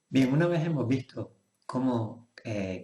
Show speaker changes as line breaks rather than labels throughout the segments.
Bien, una vez hemos visto cómo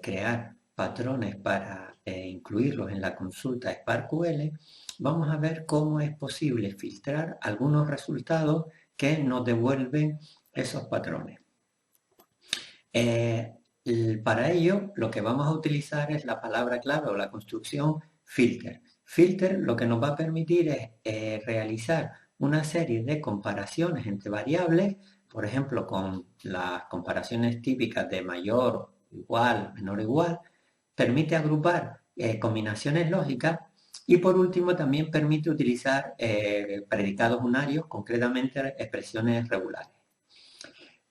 crear patrones para incluirlos en la consulta SparkQL, vamos a ver cómo es posible filtrar algunos resultados que nos devuelven esos patrones. Eh, para ello, lo que vamos a utilizar es la palabra clave o la construcción filter. Filter lo que nos va a permitir es realizar una serie de comparaciones entre variables, por ejemplo, con las comparaciones típicas de mayor, igual, menor, igual, permite agrupar combinaciones lógicas y por último también permite utilizar predicados unarios, concretamente expresiones regulares.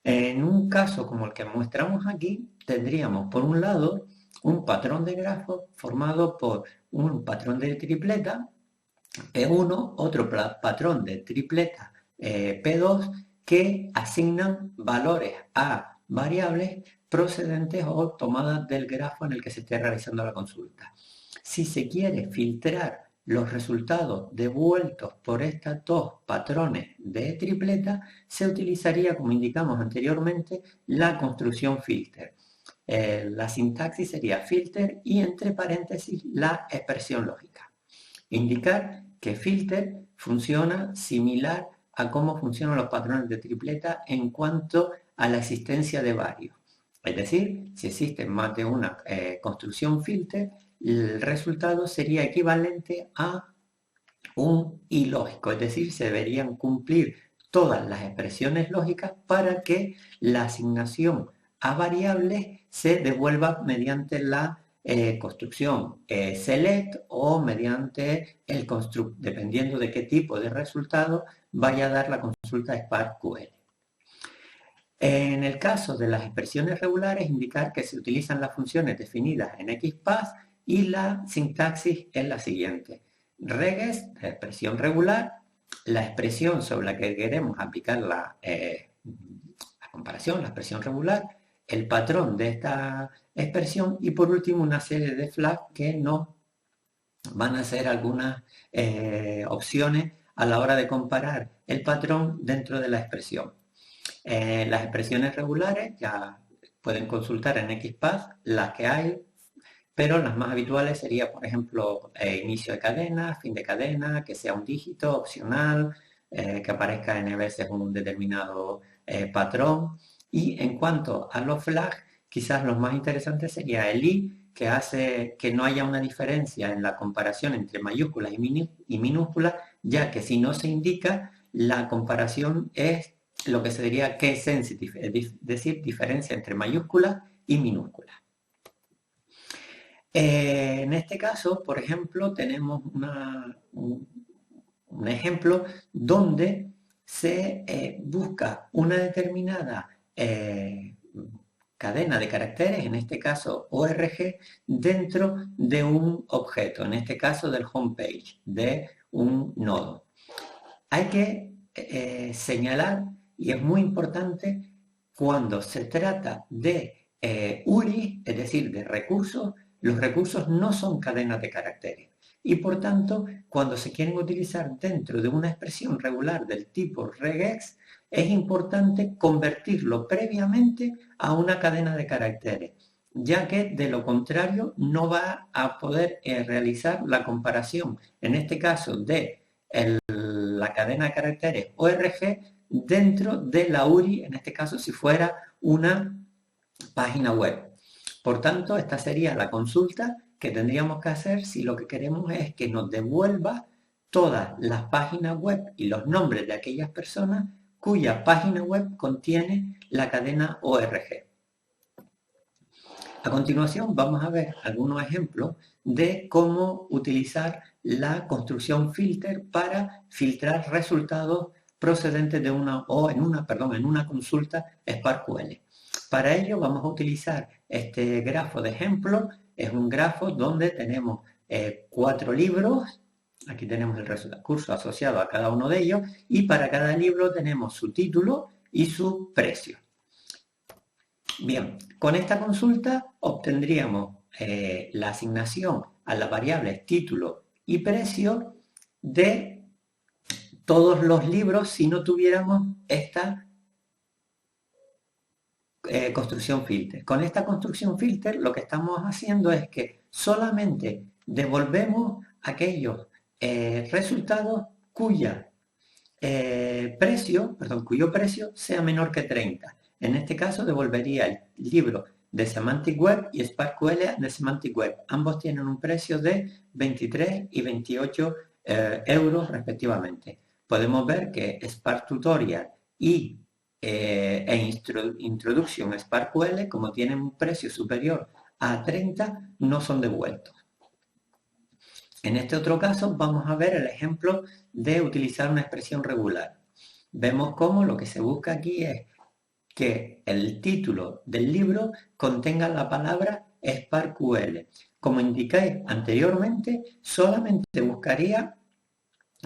En un caso como el que muestramos aquí, tendríamos por un lado un patrón de grafo formado por un patrón de tripleta P1, otro patrón de tripleta P2 que asignan valores a variables procedentes o tomadas del grafo en el que se esté realizando la consulta. Si se quiere filtrar los resultados devueltos por estos dos patrones de tripleta, se utilizaría, como indicamos anteriormente, la construcción filter. La sintaxis sería filter y entre paréntesis la expresión lógica. Indicar que filter funciona similar a cómo funcionan los patrones de tripleta en cuanto a la existencia de varios. Es decir, si existe más de una construcción filter, el resultado sería equivalente a un ilógico, es decir, se deberían cumplir todas las expresiones lógicas para que la asignación a variables se devuelva mediante la construcción select o mediante el construct, dependiendo de qué tipo de resultado vaya a dar la consulta SparkQL. En el caso de las expresiones regulares, indicar que se utilizan las funciones definidas en XPath y la sintaxis es la siguiente. Regex, la expresión regular, la expresión sobre la que queremos aplicar la comparación, la expresión regular, el patrón de esta expresión y por último una serie de flags que nos van a ser algunas opciones a la hora de comparar el patrón dentro de la expresión. Las expresiones regulares ya pueden consultar en XPath las que hay, pero las más habituales sería, por ejemplo, inicio de cadena, fin de cadena, que sea un dígito opcional, que aparezca n veces un determinado patrón. Y en cuanto a los flags, quizás los más interesantes sería el i, que hace que no haya una diferencia en la comparación entre mayúsculas y minúsculas, ya que si no se indica, la comparación es lo que se diría case sensitive, es decir, diferencia entre mayúsculas y minúsculas. En este caso, por ejemplo, tenemos un ejemplo donde se busca una determinada cadena de caracteres, en este caso ORG, dentro de un objeto, en este caso del homepage, de un nodo. Hay que señalar, y es muy importante, cuando se trata de URI, es decir, de recursos, los recursos no son cadenas de caracteres. Y por tanto, cuando se quieren utilizar dentro de una expresión regular del tipo regex, es importante convertirlo previamente a una cadena de caracteres, ya que de lo contrario no va a poder realizar la comparación, en este caso de la cadena de caracteres ORG dentro de la URI, en este caso si fuera una página web. Por tanto, esta sería la consulta que tendríamos que hacer si lo que queremos es que nos devuelva todas las páginas web y los nombres de aquellas personas cuya página web contiene la cadena ORG. A continuación vamos a ver algunos ejemplos de cómo utilizar la construcción filter para filtrar resultados procedentes de una en una consulta SparkQL. Para ello vamos a utilizar este grafo de ejemplo. Es un grafo donde tenemos 4 libros. Aquí tenemos el recurso asociado a cada uno de ellos y para cada libro tenemos su título y su precio. Bien, con esta consulta obtendríamos la asignación a las variables título y precio de todos los libros si no tuviéramos esta construcción filter. Con esta construcción filter lo que estamos haciendo es que solamente devolvemos aquellos resultados cuyo precio sea menor que 30. En este caso devolvería el libro de Semantic Web y SparkQL de Semantic Web. Ambos tienen un precio de 23 y 28 euros respectivamente. Podemos ver que Spark Tutorial y Introduction SparkQL, como tienen un precio superior a 30, no son devueltos. En este otro caso vamos a ver el ejemplo de utilizar una expresión regular. Vemos cómo lo que se busca aquí es que el título del libro contenga la palabra SparkQL. Como indiqué anteriormente, solamente buscaría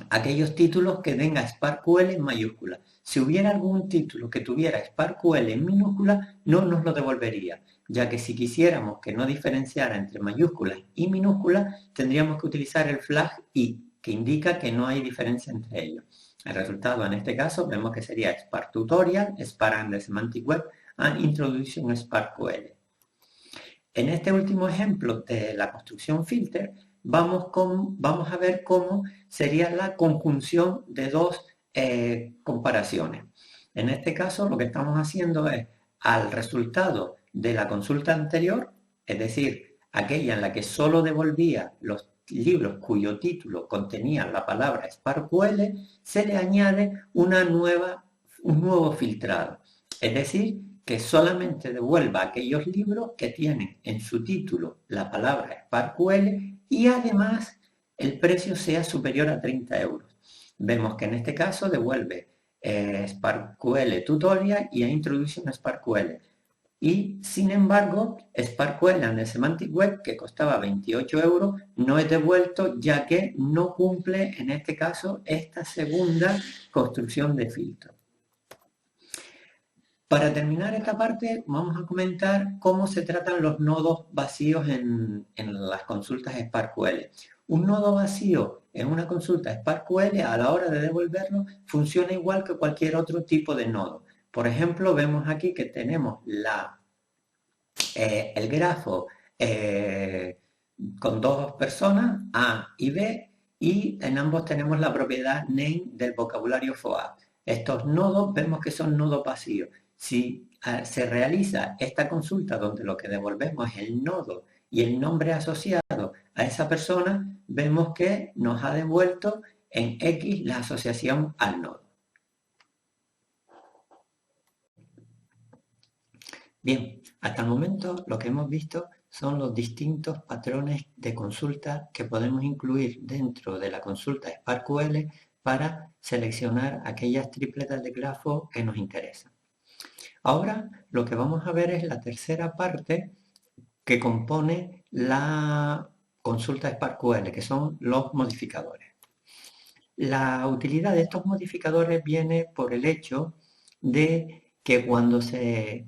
aquellos títulos que tenga SparkQL en mayúscula. Si hubiera algún título que tuviera SparkQL en minúscula, no nos lo devolvería, ya que si quisiéramos que no diferenciara entre mayúsculas y minúsculas, tendríamos que utilizar el flag I, que indica que no hay diferencia entre ellos. El resultado en este caso vemos que sería Spark Tutorial, Spark and the Semantic Web, and Introduction SparkQL. En este último ejemplo de la construcción filter, vamos a ver cómo sería la conjunción de dos comparaciones. En este caso, lo que estamos haciendo es al resultado de la consulta anterior, es decir, aquella en la que solo devolvía los libros cuyo título contenía la palabra SparkQL, se le añade un nuevo filtrado. Es decir, que solamente devuelva aquellos libros que tienen en su título la palabra SparkQL y además el precio sea superior a 30 euros. Vemos que en este caso devuelve SparkQL Tutorial y a Introduction SparkQL. Y sin embargo, SparkQL and the Semantic Web, que costaba 28 euros, no es devuelto ya que no cumple en este caso esta segunda construcción de filtro. Para terminar esta parte, vamos a comentar cómo se tratan los nodos vacíos en las consultas SparkQL. Un nodo vacío en una consulta SparkQL, a la hora de devolverlo, funciona igual que cualquier otro tipo de nodo. Por ejemplo, vemos aquí que tenemos el grafo con dos personas, A y B, y en ambos tenemos la propiedad name del vocabulario FOAP. Estos nodos vemos que son nodos vacíos. Si se realiza esta consulta donde lo que devolvemos es el nodo y el nombre asociado a esa persona, vemos que nos ha devuelto en X la asociación al nodo. Bien, hasta el momento lo que hemos visto son los distintos patrones de consulta que podemos incluir dentro de la consulta SparkQL para seleccionar aquellas tripletas de grafo que nos interesan. Ahora lo que vamos a ver es la tercera parte que compone la consulta SparkQL, que son los modificadores. La utilidad de estos modificadores viene por el hecho de que cuando se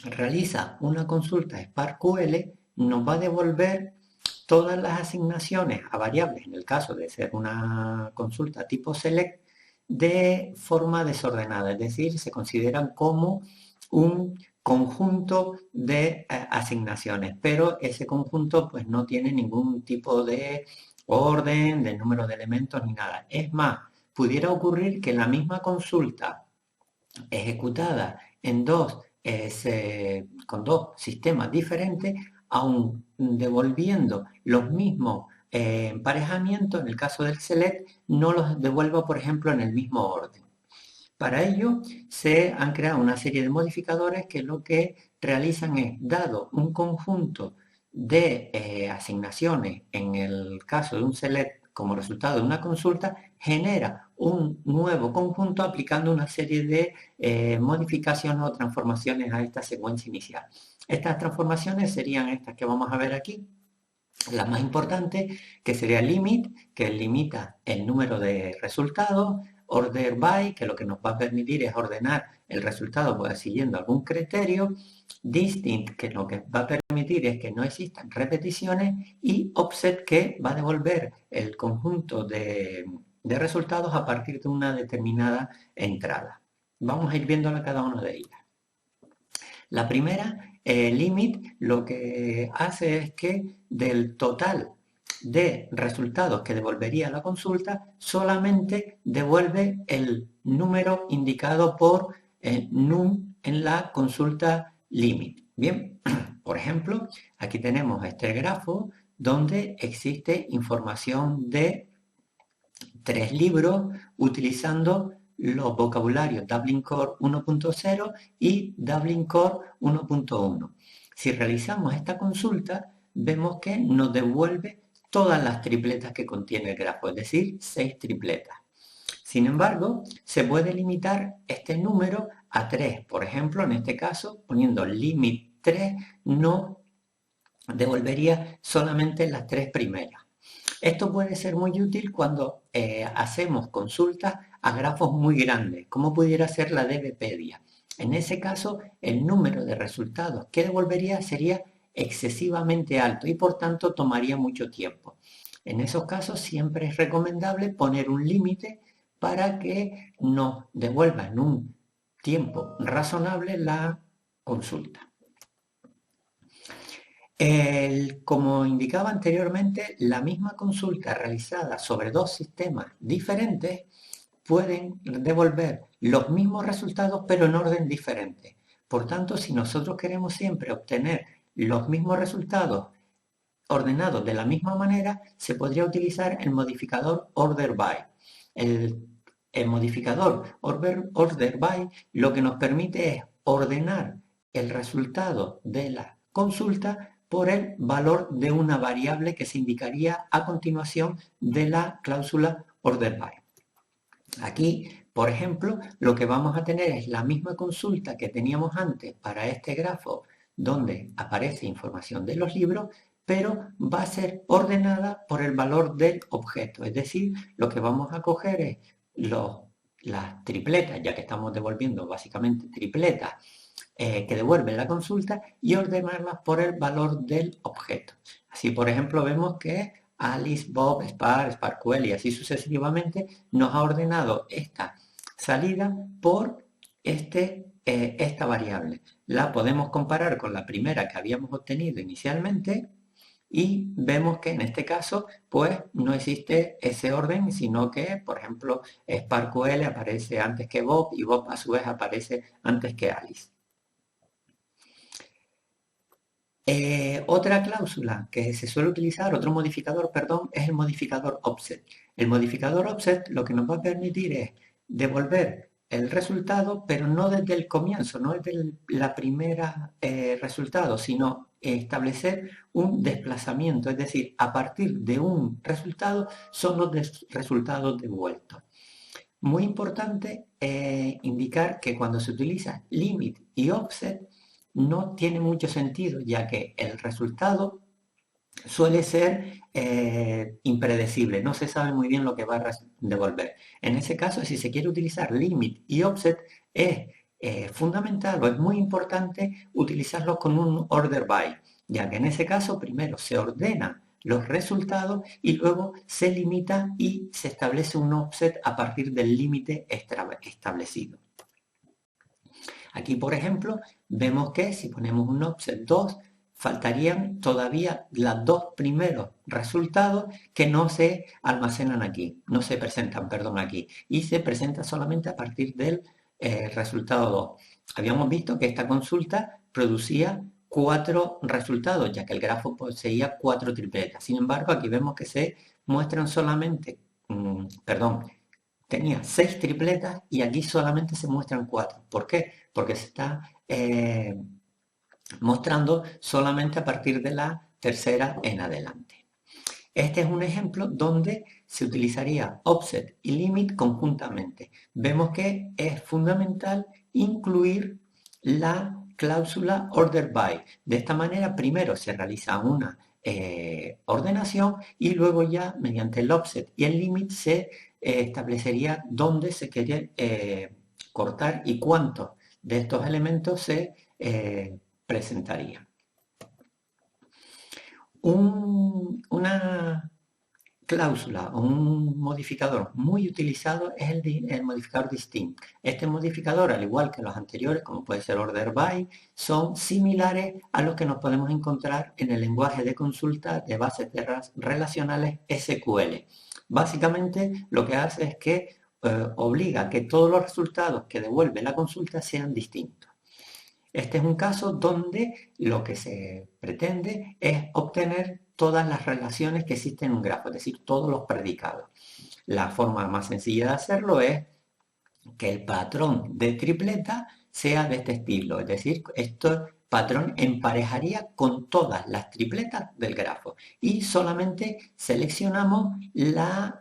realiza una consulta SparkQL, nos va a devolver todas las asignaciones a variables, en el caso de ser una consulta tipo select, de forma desordenada, es decir, se consideran como un conjunto de asignaciones, pero ese conjunto pues no tiene ningún tipo de orden, de número de elementos ni nada. Es más, pudiera ocurrir que la misma consulta ejecutada en con dos sistemas diferentes, aun devolviendo los mismos emparejamientos, en el caso del select, no los devuelva, por ejemplo, en el mismo orden. Para ello, se han creado una serie de modificadores que lo que realizan es, dado un conjunto de asignaciones, en el caso de un select como resultado de una consulta, genera un nuevo conjunto aplicando una serie de modificaciones o transformaciones a esta secuencia inicial. Estas transformaciones serían estas que vamos a ver aquí. La más importante, que sería limit, que limita el número de resultados, order by, que lo que nos va a permitir es ordenar el resultado pues, siguiendo algún criterio, distinct, que lo que va a permitir es que no existan repeticiones, y offset, que va a devolver el conjunto de resultados a partir de una determinada entrada. Vamos a ir viendo cada una de ellas. La primera, limit, lo que hace es que del total de resultados que devolvería la consulta, solamente devuelve el número indicado por num en la consulta limit. Bien, por ejemplo, aquí tenemos este grafo donde existe información de 3 libros utilizando los vocabularios Dublin Core 1.0 y Dublin Core 1.1. Si realizamos esta consulta, vemos que nos devuelve todas las tripletas que contiene el grafo, es decir, 6 tripletas. Sin embargo, se puede limitar este número a 3. Por ejemplo, en este caso, poniendo limit 3, no devolvería solamente las 3 primeras. Esto puede ser muy útil cuando hacemos consultas a grafos muy grandes, como pudiera ser la de Wikipedia. En ese caso, el número de resultados que devolvería sería excesivamente alto y por tanto tomaría mucho tiempo. En esos casos siempre es recomendable poner un límite para que nos devuelva en un tiempo razonable la consulta. Como indicaba anteriormente, la misma consulta realizada sobre 2 sistemas diferentes pueden devolver los mismos resultados pero en orden diferente. Por tanto, si nosotros queremos siempre obtener los mismos resultados ordenados de la misma manera, se podría utilizar el modificador order by. El modificador order by lo que nos permite es ordenar el resultado de la consulta por el valor de una variable que se indicaría a continuación de la cláusula order by. Aquí, por ejemplo, lo que vamos a tener es la misma consulta que teníamos antes para este grafo donde aparece información de los libros, pero va a ser ordenada por el valor del objeto. Es decir, lo que vamos a coger es las tripletas, ya que estamos devolviendo básicamente tripletas que devuelven la consulta, y ordenarlas por el valor del objeto. Así, por ejemplo, vemos que Alice, Bob, Sparkwell y así sucesivamente nos ha ordenado esta salida por esta variable. La podemos comparar con la primera que habíamos obtenido inicialmente y vemos que en este caso pues no existe ese orden, sino que, por ejemplo, Sparkwell aparece antes que Bob y Bob a su vez aparece antes que Alice. Otra cláusula que se suele utilizar, otro modificador, perdón, es el modificador offset. El modificador offset lo que nos va a permitir es devolver el resultado, pero no desde el comienzo, no desde la primera resultado, sino establecer un desplazamiento, es decir, a partir de un resultado son los resultados devueltos. Muy importante indicar que cuando se utiliza limit y offset no tiene mucho sentido, ya que el resultado suele ser impredecible, no se sabe muy bien lo que va a devolver. En ese caso, si se quiere utilizar limit y offset, es fundamental o es muy importante utilizarlos con un order by, ya que en ese caso primero se ordenan los resultados y luego se limita y se establece un offset a partir del límite establecido. Aquí, por ejemplo, vemos que si ponemos un offset 2, faltarían todavía los 2 primeros resultados que no se almacenan aquí, no se presentan, perdón, aquí, y se presenta solamente a partir del resultado 2. Habíamos visto que esta consulta producía 4 resultados, ya que el grafo poseía 4 tripletas. Sin embargo, aquí vemos que se muestran solamente, tenía 6 tripletas y aquí solamente se muestran 4. ¿Por qué? Porque se está mostrando solamente a partir de la tercera en adelante. Este es un ejemplo donde se utilizaría offset y limit conjuntamente. Vemos que es fundamental incluir la cláusula order by. De esta manera, primero se realiza una ordenación y luego ya mediante el offset y el limit se establecería dónde se quiere cortar y cuántos de estos elementos se presentaría. Una cláusula o un modificador muy utilizado es el modificador distinct. Este modificador, al igual que los anteriores, como puede ser order by, son similares a los que nos podemos encontrar en el lenguaje de consulta de bases relacionales SQL. Básicamente lo que hace es que obliga a que todos los resultados que devuelve la consulta sean distintos. Este es un caso donde lo que se pretende es obtener todas las relaciones que existen en un grafo, es decir, todos los predicados. La forma más sencilla de hacerlo es que el patrón de tripleta sea de este estilo, es decir, este patrón emparejaría con todas las tripletas del grafo y solamente seleccionamos la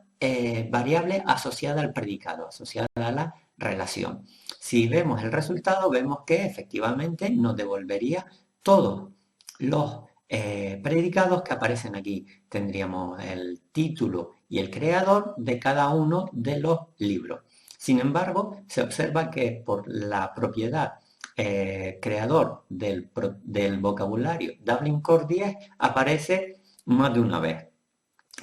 variable asociada al predicado, asociada a la relación. Si vemos el resultado, vemos que efectivamente nos devolvería todos los predicados que aparecen aquí. Tendríamos el título y el creador de cada uno de los libros. Sin embargo, se observa que por la propiedad creador del vocabulario Dublin Core 10 aparece más de una vez.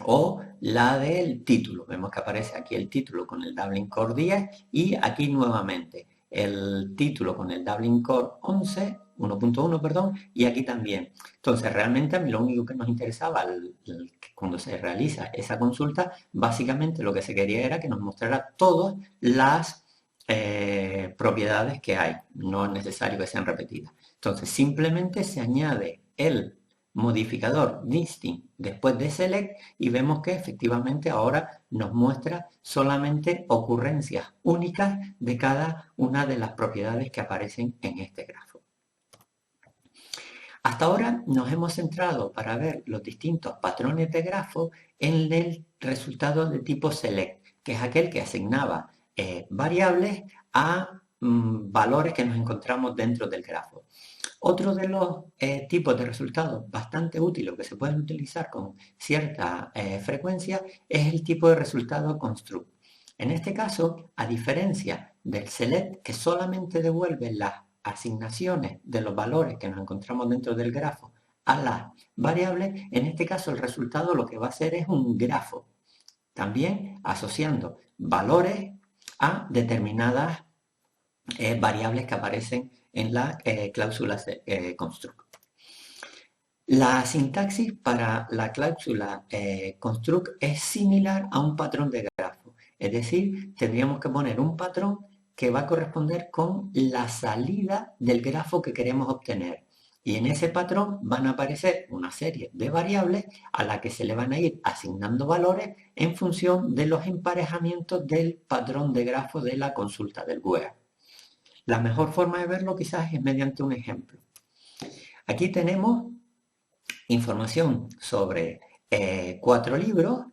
O la del título. Vemos que aparece aquí el título con el Dublin Core 10 y aquí nuevamente el título con el Dublin Core 11, 1.1, perdón, y aquí también. Entonces, realmente a mí lo único que nos interesaba cuando se realiza esa consulta, básicamente lo que se quería era que nos mostrara todas las propiedades que hay. No es necesario que sean repetidas. Entonces, simplemente se añade el modificador distinct después de select y vemos que efectivamente ahora nos muestra solamente ocurrencias únicas de cada una de las propiedades que aparecen en este grafo. Hasta ahora nos hemos centrado para ver los distintos patrones de grafo en el resultado de tipo select, que es aquel que asignaba variables a valores que nos encontramos dentro del grafo. Otro de los tipos de resultados bastante útiles que se pueden utilizar con cierta frecuencia es el tipo de resultado construct. En este caso, a diferencia del select, que solamente devuelve las asignaciones de los valores que nos encontramos dentro del grafo a las variables, en este caso el resultado lo que va a hacer es un grafo, también asociando valores a determinadas variables que aparecen en la cláusula construct. La sintaxis para la cláusula construct es similar a un patrón de grafo, es decir, tendríamos que poner un patrón que va a corresponder con la salida del grafo que queremos obtener. Y en ese patrón van a aparecer una serie de variables a las que se le van a ir asignando valores en función de los emparejamientos del patrón de grafo de la consulta del web. La mejor forma de verlo quizás es mediante un ejemplo. Aquí tenemos información sobre 4 libros,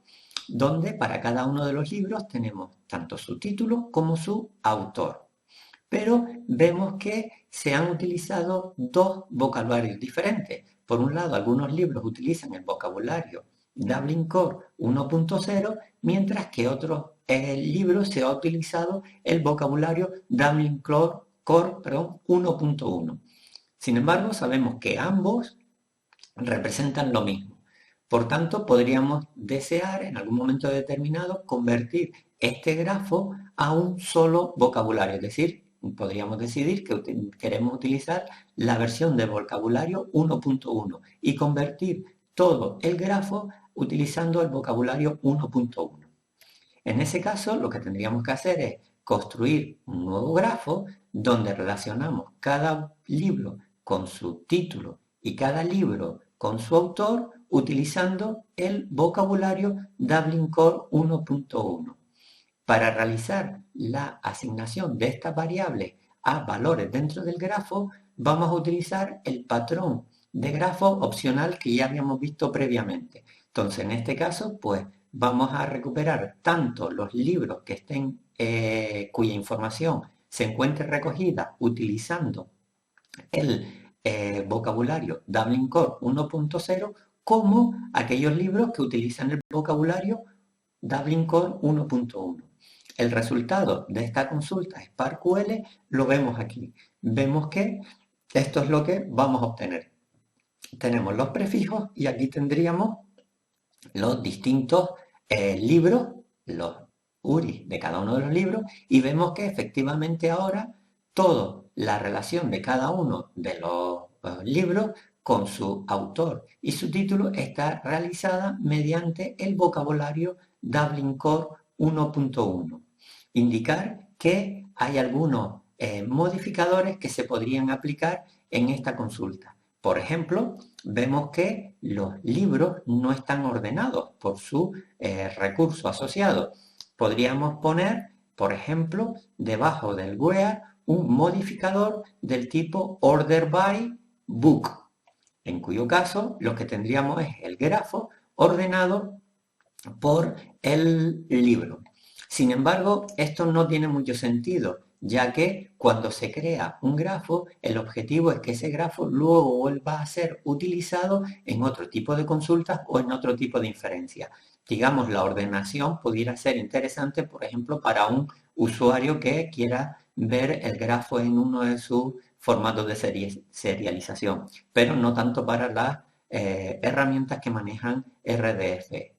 donde para cada uno de los libros tenemos tanto su título como su autor. Pero vemos que se han utilizado dos vocabularios diferentes. Por un lado, algunos libros utilizan el vocabulario Dublin Core 1.0, mientras que otros libros se ha utilizado el vocabulario Dublin Core 1.1. Sin embargo, sabemos que ambos representan lo mismo. Por tanto, podríamos desear en algún momento determinado convertir este grafo a un solo vocabulario, es decir, podríamos decidir que queremos utilizar la versión de vocabulario 1.1 y convertir todo el grafo utilizando el vocabulario 1.1. En ese caso, lo que tendríamos que hacer es construir un nuevo grafo donde relacionamos cada libro con su título y cada libro con su autor utilizando el vocabulario Dublin Core 1.1. Para realizar la asignación de estas variables a valores dentro del grafo, vamos a utilizar el patrón de grafo opcional que ya habíamos visto previamente. Entonces, en este caso, pues vamos a recuperar tanto los libros que estén, cuya información se encuentre recogida utilizando el vocabulario Dublin Core 1.0, como aquellos libros que utilizan el vocabulario Dublin Core 1.1. El resultado de esta consulta SparkQL lo vemos aquí. Vemos que esto es lo que vamos a obtener. Tenemos los prefijos y aquí tendríamos los distintos libros, los URIs de cada uno de los libros, y vemos que efectivamente ahora toda la relación de cada uno de los libros con su autor y su título está realizada mediante el vocabulario Dublin Core 1.1. Indicar que hay algunos modificadores que se podrían aplicar en esta consulta. Por ejemplo, vemos que los libros no están ordenados por su recurso asociado. Podríamos poner, por ejemplo, debajo del where un modificador del tipo order by book, en cuyo caso lo que tendríamos es el grafo ordenado por el libro. Sin embargo, esto no tiene mucho sentido, ya que cuando se crea un grafo, el objetivo es que ese grafo luego vuelva a ser utilizado en otro tipo de consultas o en otro tipo de inferencia. Digamos, la ordenación pudiera ser interesante, por ejemplo, para un usuario que quiera ver el grafo en uno de sus formatos de serialización, pero no tanto para las herramientas que manejan RDF.